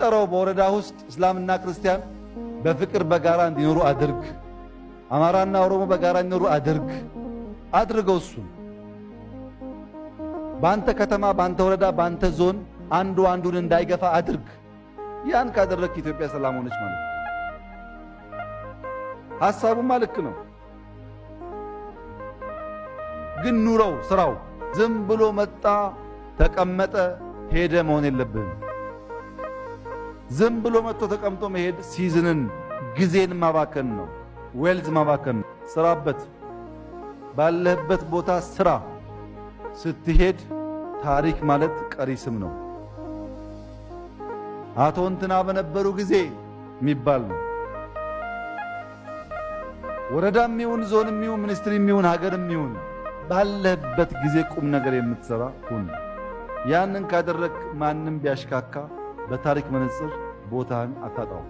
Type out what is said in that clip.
ፍጠረው። በወረዳ ውስጥ እስላምና ክርስቲያን በፍቅር በጋራ እንዲኖሩ አድርግ። አማራና ኦሮሞ በጋራ እንዲኖሩ አድርግ። አድርገው እሱን ባንተ ከተማ፣ ባንተ ወረዳ፣ ባንተ ዞን አንዱ አንዱን እንዳይገፋ አድርግ። ያን ካደረክ ኢትዮጵያ ሰላም ሆነች ማለት ነው። ሐሳቡማ ልክ ነው፣ ግን ኑረው ስራው ዝም ብሎ መጣ ተቀመጠ ሄደ መሆን የለብህም። ዝም ብሎ መጥቶ ተቀምጦ መሄድ ሲዝንን ጊዜን ማባከን ነው፣ ዌልዝ ማባከን ነው። ስራበት፣ ባለህበት ቦታ ስራ። ስትሄድ ታሪክ ማለት ቀሪ ስም ነው። አቶ እንትና በነበሩ ጊዜ የሚባል ነው። ወረዳም ይሁን ዞንም ይሁን ሚኒስትሪም ይሁን ሀገርም ይሁን ባለህበት ጊዜ ቁም ነገር የምትሰራ ሁን። ያንን ካደረክ ማንም ቢያሽካካ በታሪክ መነጽር ቦታን አታጣው።